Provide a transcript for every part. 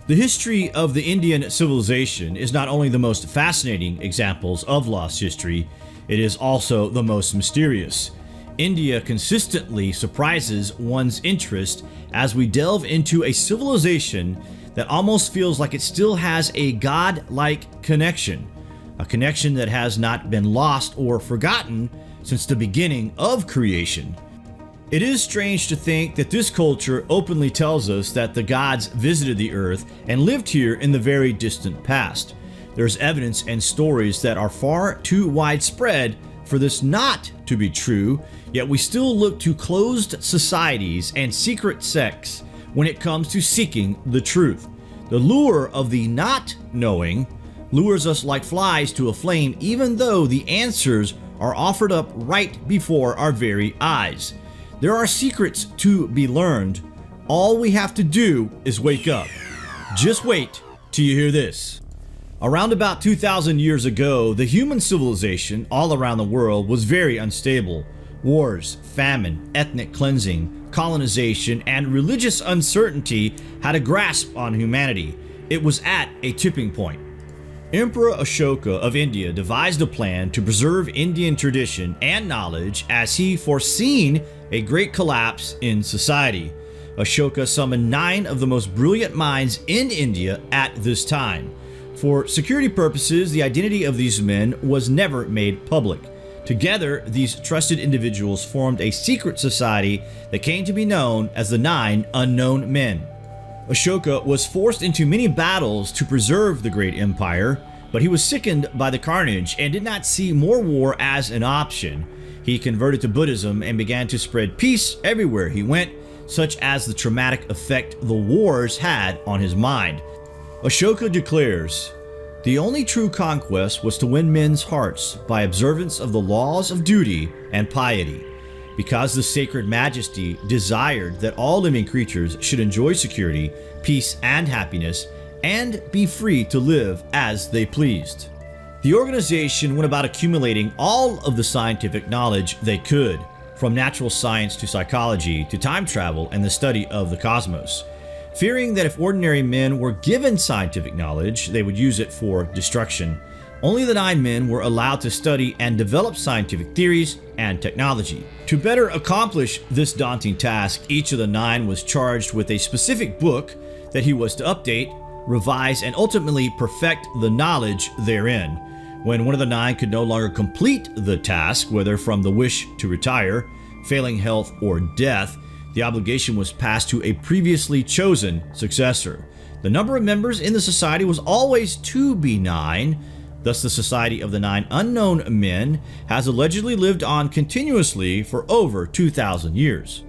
The history of the Indian civilization is not only the most fascinating examples of lost history, it is also the most mysterious. India consistently surprises one's interest as we delve into a civilization that almost feels like it still has a god-like connection, a connection that has not been lost or forgotten since the beginning of creation. It is strange to think that this culture openly tells us that the gods visited the earth and lived here in the very distant past. There's evidence and stories that are far too widespread for this not to be true, yet we still look to closed societies and secret sects when it comes to seeking the truth. The lure of the not knowing lures us like flies to a flame, even though the answers are offered up right before our very eyes. There are secrets to be learned. All we have to do is wake up. Just wait till you hear this. Around about 2,000 years ago, the human civilization all around the world was very unstable. Wars, famine, ethnic cleansing, colonization, and religious uncertainty had a grasp on humanity. It was at a tipping point. Emperor Ashoka of India devised a plan to preserve Indian tradition and knowledge as he foreseen a great collapse in society. Ashoka summoned 9 of the most brilliant minds in India at this time. For security purposes, the identity of these men was never made public. Together, these trusted individuals formed a secret society that came to be known as the 9 Unknown Men. Ashoka was forced into many battles to preserve the great empire, but he was sickened by the carnage and did not see more war as an option. He converted to Buddhism and began to spread peace everywhere he went, such as the traumatic effect the wars had on his mind. Ashoka declares, "The only true conquest was to win men's hearts by observance of the laws of duty and piety. Because the sacred majesty desired that all living creatures should enjoy security, peace, and happiness, and be free to live as they pleased." The organization went about accumulating all of the scientific knowledge they could, from natural science to psychology to time travel and the study of the cosmos. Fearing that if ordinary men were given scientific knowledge, they would use it for destruction, only the 9 men were allowed to study and develop scientific theories and technology. To better accomplish this daunting task, each of the 9 was charged with a specific book that he was to update, revise, and ultimately perfect the knowledge therein. When one of the 9 could no longer complete the task, whether from the wish to retire, failing health, or death, the obligation was passed to a previously chosen successor. The number of members in the society was always to be 9, thus the Society of the 9 Unknown Men has allegedly lived on continuously for over 2,000 years.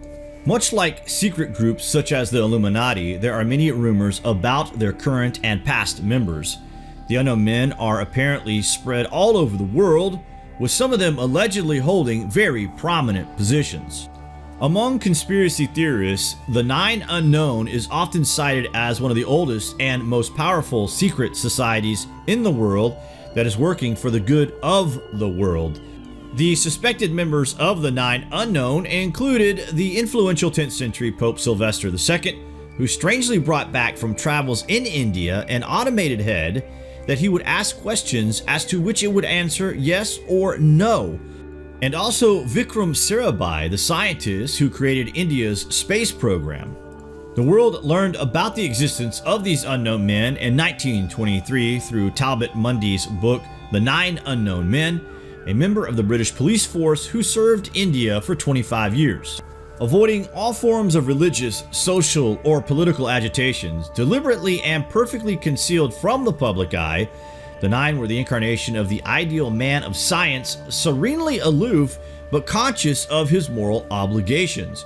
Much like secret groups such as the Illuminati, there are many rumors about their current and past members. The Unknown Men are apparently spread all over the world, with some of them allegedly holding very prominent positions. Among conspiracy theorists, the 9 Unknown is often cited as one of the oldest and most powerful secret societies in the world that is working for the good of the world. The suspected members of the 9 Unknown included the influential 10th century Pope Sylvester II, who strangely brought back from travels in India an automated head that he would ask questions as to which it would answer yes or no. And also Vikram Sarabhai, the scientist who created India's space program. The world learned about the existence of these unknown men in 1923 through Talbot Mundy's book, The 9 Unknown Men, a member of the British police force who served India for 25 years. Avoiding all forms of religious, social, or political agitations, deliberately and perfectly concealed from the public eye, the 9 were the incarnation of the ideal man of science, serenely aloof but conscious of his moral obligations.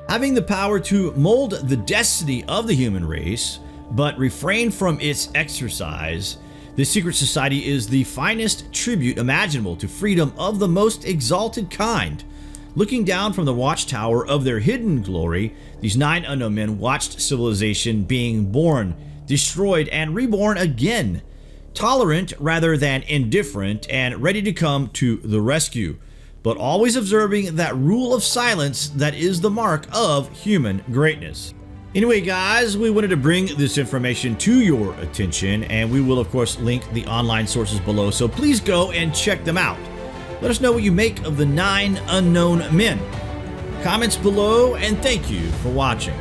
Having the power to mold the destiny of the human race, but refrain from its exercise, this secret society is the finest tribute imaginable to freedom of the most exalted kind. Looking down from the watchtower of their hidden glory, these 9 unknown men watched civilization being born, destroyed, and reborn again. Tolerant rather than indifferent and ready to come to the rescue, but always observing that rule of silence that is the mark of human greatness. Anyway, guys, we wanted to bring this information to your attention, and we will, of course, link the online sources below, so please go and check them out. Let us know what you make of the 9 unknown men. Comments below, and thank you for watching.